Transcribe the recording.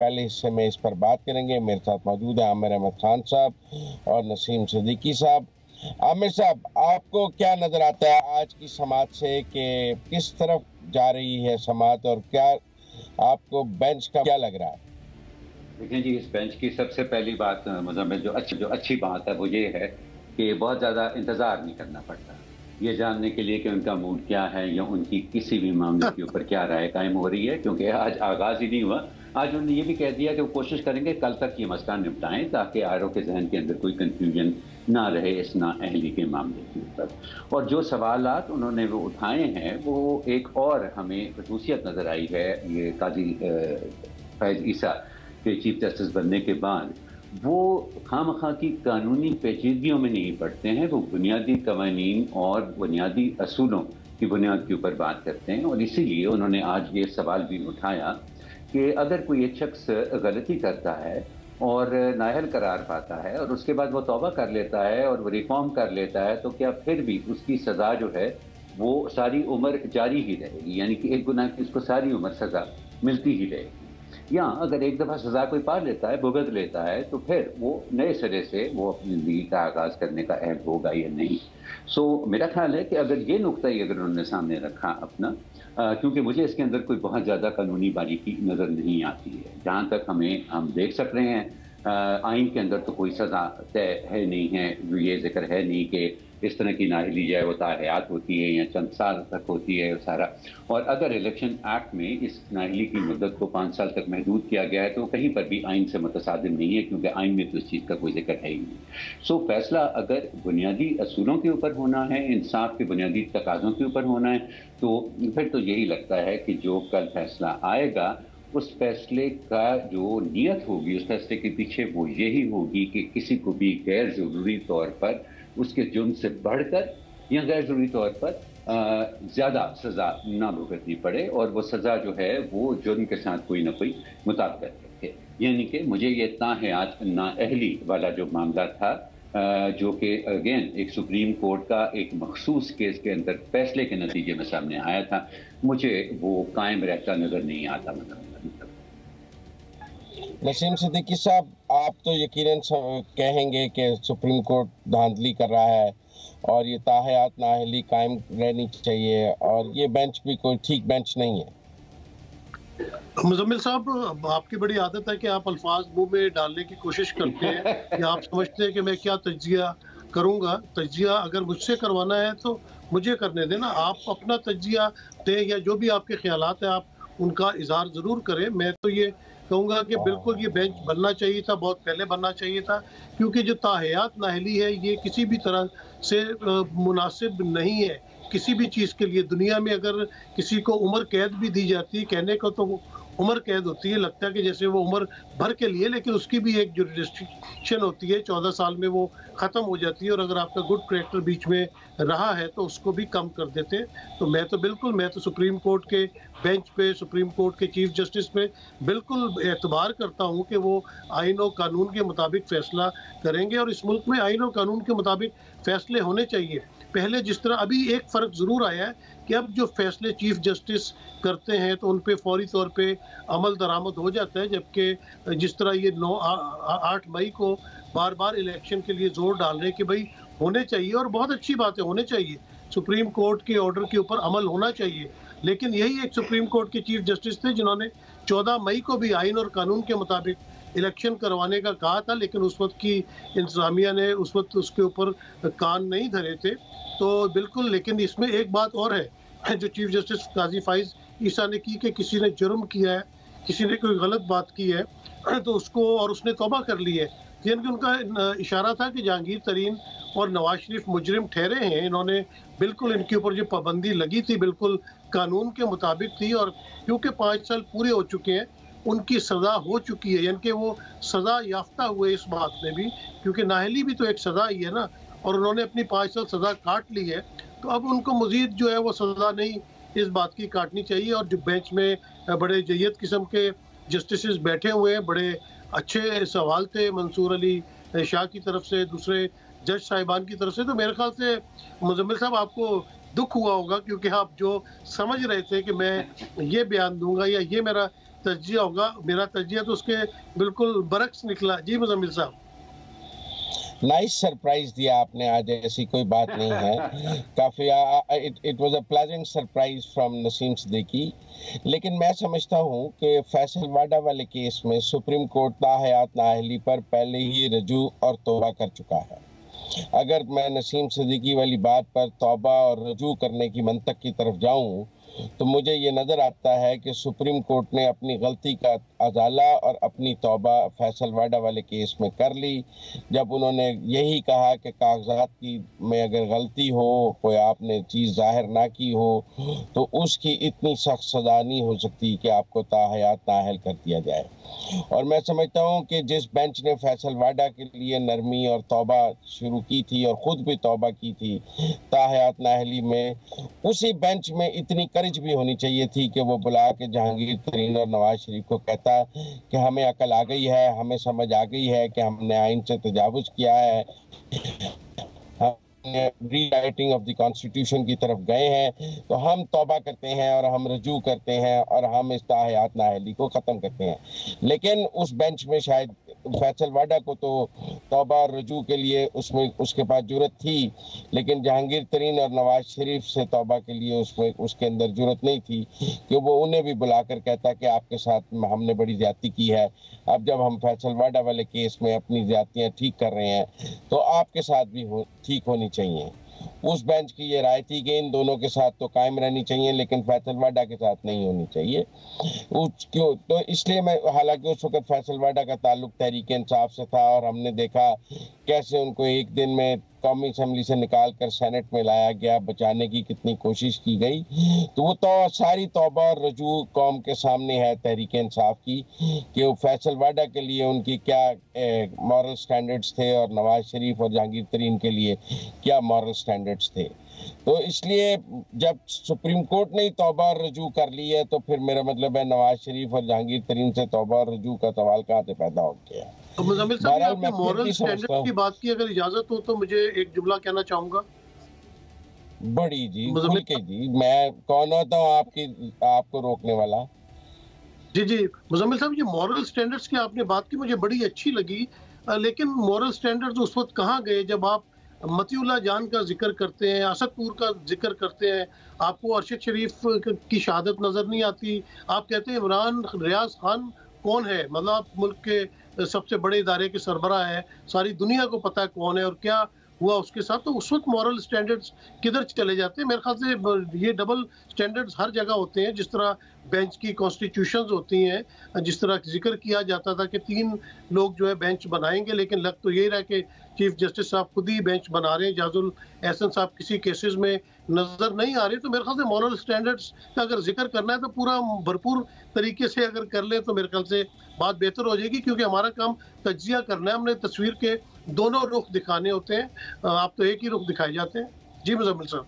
पहले हिस्से में इस पर बात करेंगे। मेरे साथ मौजूद है आमिर अहमद खान साहब और नसीम सिद्दीकी साहब। आमिर साहब, आपको क्या नजर आता है आज की समात से कि किस तरफ जा रही है समात, और क्या आपको बेंच का क्या लग रहा है? देखें जी, इस बेंच की सबसे पहली बात मुज़म्मिल जो अच्छी बात है वो ये है कि बहुत ज़्यादा इंतज़ार नहीं करना पड़ता ये जानने के लिए कि उनका मूड क्या है या उनकी किसी भी मामले के ऊपर क्या राय कायम हो रही है, क्योंकि आज आगाज़ ही नहीं हुआ। आज उन्होंने ये भी कह दिया कि वो कोशिश करेंगे कल तक ये मसला निपटाएं ताकि आरओ के जहन के अंदर कोई कन्फ्यूजन ना रहे इस नाअहली के मामले के ऊपर। और जो सवालात उन्होंने वो उठाए हैं वो एक और हमें खसूसियत नज़र आई है ये काजी फैज़ ईसा के चीफ जस्टिस बनने के बाद। वो खामखा की कानूनी पेचीदगियों में नहीं पड़ते हैं, वो बुनियादी कवानीन और बुनियादी असूलों की बुनियाद के ऊपर बात करते हैं। और इसीलिए उन्होंने आज ये सवाल भी उठाया कि अगर कोई एक शख्स गलती करता है और नाअहल करार पाता है और उसके बाद वो तौबा कर लेता है और वो रिफॉर्म कर लेता है, तो क्या फिर भी उसकी सज़ा जो है वो सारी उम्र जारी ही रहेगी, यानी कि एक गुनाह की उसको सारी उम्र सज़ा मिलती ही रहेगी। या अगर एक दफ़ा सज़ा कोई पा लेता है, भुगत लेता है, तो फिर वो नए सिरे से वो अपनी ज़िंदगी का आगाज़ करने का अहल होगा या नहीं। सो मेरा ख्याल है कि अगर ये नुक्ता ही अगर उन्होंने सामने रखा अपना, क्योंकि मुझे इसके अंदर कोई बहुत ज़्यादा कानूनी बारीकी नज़र नहीं आती है। जहाँ तक हम देख सक रहे हैं, आइन के अंदर तो कोई सज़ा तय है नहीं है, ये जिक्र है नहीं कि इस तरह की नाअहली जो है वो ताहयात होती है या चंद साल तक होती है सारा। और अगर इलेक्शन एक्ट में इस नाअहली की मुद्दत को 5 साल तक महदूद किया गया है तो कहीं पर भी आइन से मुतसादिम नहीं है, क्योंकि आइन में तो इस चीज़ का कोई जिक्र है ही नहीं। सो फैसला अगर बुनियादी असूलों के ऊपर होना है, इंसाफ के बुनियादी तकाज़ों के ऊपर होना है, तो फिर तो यही लगता है कि जो कल फैसला आएगा उस फैसले का जो नीयत होगी उस फैसले के पीछे वो यही होगी कि किसी को भी गैर ज़रूरी तौर पर उसके जुर्म से बढ़कर या गैर ज़रूरी तौर पर ज़्यादा सज़ा ना भुगतनी पड़े, और वो सज़ा जो है वो जुर्म के साथ कोई ना कोई मुताबिकत रखे। यानी कि मुझे ये ताहयात नाअहली वाला जो मामला था, जो कि अगेन एक सुप्रीम कोर्ट का एक मखसूस केस के अंदर फैसले के नतीजे में सामने आया था, मुझे वो कायम रहता नज़र नहीं आता। नसीम सिद्दीकी साहब, आप तो यकीनन कहेंगे कि सुप्रीम कोर्ट धांधली कर रहा है और ये ताहयात नाअहली कायम रहनी चाहिए, और ये बेंच भी कोई ठीक बेंच नहीं है। मुजम्मिल साहब, आपकी बड़ी आदत है कि आप अल्फाज मुंह में डालने की कोशिश करते हैं कि आप समझते हैं कि मैं क्या तज्जिया करूंगा। तज्जिया अगर मुझसे करवाना है तो मुझे करने देना, आप अपना तज्जिया दें या जो भी आपके ख्यालात हैं आप उनका इजहार ज़रूर करें। मैं तो ये कहूँगा कि बिल्कुल ये बेंच बनना चाहिए था, बहुत पहले बनना चाहिए था, क्योंकि जो ताहयात नाअहली है ये किसी भी तरह से मुनासिब नहीं है किसी भी चीज़ के लिए। दुनिया में अगर किसी को उम्र कैद भी दी जाती है, कहने को तो उम्र कैद होती है, लगता है कि जैसे वो उम्र भर के लिए, लेकिन उसकी भी एक जुरिडिक्शन होती है, 14 साल में वो ख़त्म हो जाती है, और अगर आपका गुड कैरेक्टर बीच में रहा है तो उसको भी कम कर देते हैं। तो मैं तो सुप्रीम कोर्ट के बेंच पे, सुप्रीम कोर्ट के चीफ जस्टिस पे बिल्कुल एतबार करता हूँ कि वो आइन और कानून के मुताबिक फ़ैसला करेंगे, और इस मुल्क में आइन और कानून के मुताबिक फ़ैसले होने चाहिए। पहले जिस तरह, अभी एक फ़र्क ज़रूर आया है कि अब जो फैसले चीफ जस्टिस करते हैं तो उन पे फौरी तौर पे अमल दरामद हो जाता है, जबकि जिस तरह ये 8 मई को बार बार इलेक्शन के लिए जोर डाल रहे हैं कि भाई होने चाहिए, और बहुत अच्छी बात है, होने चाहिए, सुप्रीम कोर्ट के ऑर्डर के ऊपर अमल होना चाहिए। लेकिन यही एक सुप्रीम कोर्ट के चीफ जस्टिस थे जिन्होंने 14 मई को भी आइन और कानून के मुताबिक इलेक्शन करवाने का कहा था, लेकिन उस वक्त की इंतजामिया ने उस वक्त उसके ऊपर कान नहीं धरे थे। तो बिल्कुल, लेकिन इसमें एक बात और है जो चीफ जस्टिस काजी फैज़ ईसा ने की कि किसी ने जुर्म किया है, किसी ने कोई गलत बात की है तो उसको, और उसने तौबा कर ली है, यानी कि उनका इशारा था कि जहांगीर तरीन और नवाज शरीफ मुजरिम ठहरे हैं। इन्होंने बिल्कुल, इनके ऊपर जो पाबंदी लगी थी बिल्कुल कानून के मुताबिक थी, और क्योंकि 5 साल पूरे हो चुके हैं, उनकी सज़ा हो चुकी है, यानी कि वो सज़ा याफ्ता हुए इस बात में भी, क्योंकि नाअहली भी तो एक सज़ा ही है ना, और उन्होंने अपनी 5 साल सज़ा काट ली है। तो अब उनको मज़ीद जो है वो सज़ा नहीं इस बात की काटनी चाहिए। और जो बेंच में बड़े जय्यद किस्म के जस्टिस बैठे हुए हैं, बड़े अच्छे सवाल थे मंसूर अली शाह की तरफ से, दूसरे जज साहिबान की तरफ से, तो मेरे ख्याल से मुजम्मिल साहब आपको दुख हुआ होगा, क्योंकि आप जो समझ रहे थे कि मैं ये बयान दूंगा या ये मेरा तजिया होगा। मेरा तजिया तो उसके बिल्कुल बरक्स निकला। जी मुजम्मिल साहब। नाइस सरप्राइज दिया आपने आज, ऐसी कोई बात नहीं है। काफी it was a pleasant surprise from Naseem Siddiqui. लेकिन मैं समझता हूँ कि फैसल वाडा वाले केस में सुप्रीम कोर्ट ताहयात नाअहली पर पहले ही रजू और तौबा कर चुका है। अगर मैं नसीम सिद्दीकी वाली बात पर तौबा और रजू करने की मंतक की तरफ जाऊं तो मुझे ये नज़र आता है कि सुप्रीम कोर्ट ने अपनी गलती का अजाला और अपनी तौबा फैसल वाडा वाले केस में कर ली, जब उन्होंने यही कहा कि कागजात की में अगर गलती हो, कोई आपने चीज़ जाहिर ना की हो, तो उसकी इतनी सख्त सज़ा नहीं हो सकती कि आपको ताहयात नाअहल कर दिया जाए। और मैं समझता हूँ कि जिस बेंच ने फैसल वाडा के लिए नरमी और तौबा शुरू की थी और ख़ुद भी तौबा की थी ताहयात नाअहली में, उसी बेंच में इतनी करेज भी होनी चाहिए थी कि वो बुला के जहांगीर तरीन और नवाज शरीफ को कहता कि हमें अकल आ गई है, हमें समझ आ गई है कि हमने आइन से तजावुज़ किया है, रीराइटिंग ऑफ द कॉन्स्टिट्यूशन की तरफ गए हैं, तो हम तौबा करते हैं और हम रजू करते हैं और हम इस ताहयात नाअहली को ख़त्म करते हैं। लेकिन उस बेंच में शायद फैसल वाडा को तो तौबा और रजू के लिए उसमें उसके पास जुर्रत थी, लेकिन जहांगीर तरीन और नवाज शरीफ से तौबा के लिए उसमें उसके अंदर जुर्रत नहीं थी कि वो उन्हें भी बुलाकर कहता कि आपके साथ हमने बड़ी ज्यादती की है। अब जब हम फैसल वाडा वाले केस में अपनी ज्यादतियां ठीक कर रहे हैं तो आपके साथ भी ठीक होनी चाहिए। उस बेंच की ये राय थी कि इन दोनों के साथ तो कायम रहनी चाहिए लेकिन फैसल वाडा के साथ नहीं होनी चाहिए। क्यों? तो इसलिए मैं, हालांकि उस वक्त फैसल वाडा का ताल्लुक तहरीक इंसाफ से था और हमने देखा कैसे उनको एक दिन में कौमी असम्बली से निकाल कर सेनेट में लाया गया, बचाने की कितनी कोशिश की गई। तो वो तो सारी तौबा और रजू कौम के सामने है तहरीक इंसाफ की कि वो फैसल वाडा के लिए उनकी क्या मॉरल स्टैंडर्ड्स थे और नवाज शरीफ और जहांगीर तरीन के लिए क्या मॉरल स्टैंडर्ड्स थे। तो इसलिए जब सुप्रीम कोर्ट ने तौबा और रजू कर ली है तो फिर मेरा मतलब है नवाज शरीफ और जहांगीर तरीन से तौबा और रजू का सवाल कहाँ से पैदा हो गया। तो मुजम्मिल साहब, आपने मॉरल स्टैंडर्ड की बात की, अगर इजाजत हो तो मुझे एक जुमला कहना चाहूंगा। बड़ी जी, खुल के जी, मैं कौन होता हूँ आपको रोकने वाला। जी जी मुजम्मिल साहब, ये मॉरल स्टैंडर्ड्स की आपने बात की, मुझे बड़ी अच्छी लगी। लेकिन मॉरल स्टैंडर्ड्स उस वक्त कहाँ गए जब आप मतीउल्लाह जान का जिक्र करते हैं, असदपुर का जिक्र करते हैं, आपको अरशद शरीफ की शहादत नजर नहीं आती। आप कहते हैं इमरान रियाज खान कौन है, मतलब आप मुल्क के सबसे बड़े इदारे के सरबराह है, सारी दुनिया को पता है कौन है और क्या हुआ उसके साथ। तो उस वक्त मॉरल स्टैंडर्ड्स किधर चले जाते हैं? मेरे ख्याल से ये डबल स्टैंडर्ड्स हर जगह होते हैं। जिस तरह बेंच की कॉन्स्टिट्यूशंस होती हैं, जिस तरह जिक्र किया जाता था कि 3 लोग जो है बेंच बनाएंगे, लेकिन लग तो यही रहा कि चीफ जस्टिस साहब खुद ही बेंच बना रहे हैं, जाजुल एहसन साहब किसी केसेस में नजर नहीं आ रहे। तो मेरे ख्याल से मॉरल स्टैंडर्ड्स का अगर जिक्र करना है तो पूरा भरपूर तरीके से अगर कर ले तो मेरे ख्याल से बात बेहतर हो जाएगी, क्योंकि हमारा काम तज्जिया करना है, हमने तस्वीर के दोनों रुख दिखाने होते हैं। आप तो एक ही रुख दिखाए जाते हैं। जी मुजम्मिल साहब।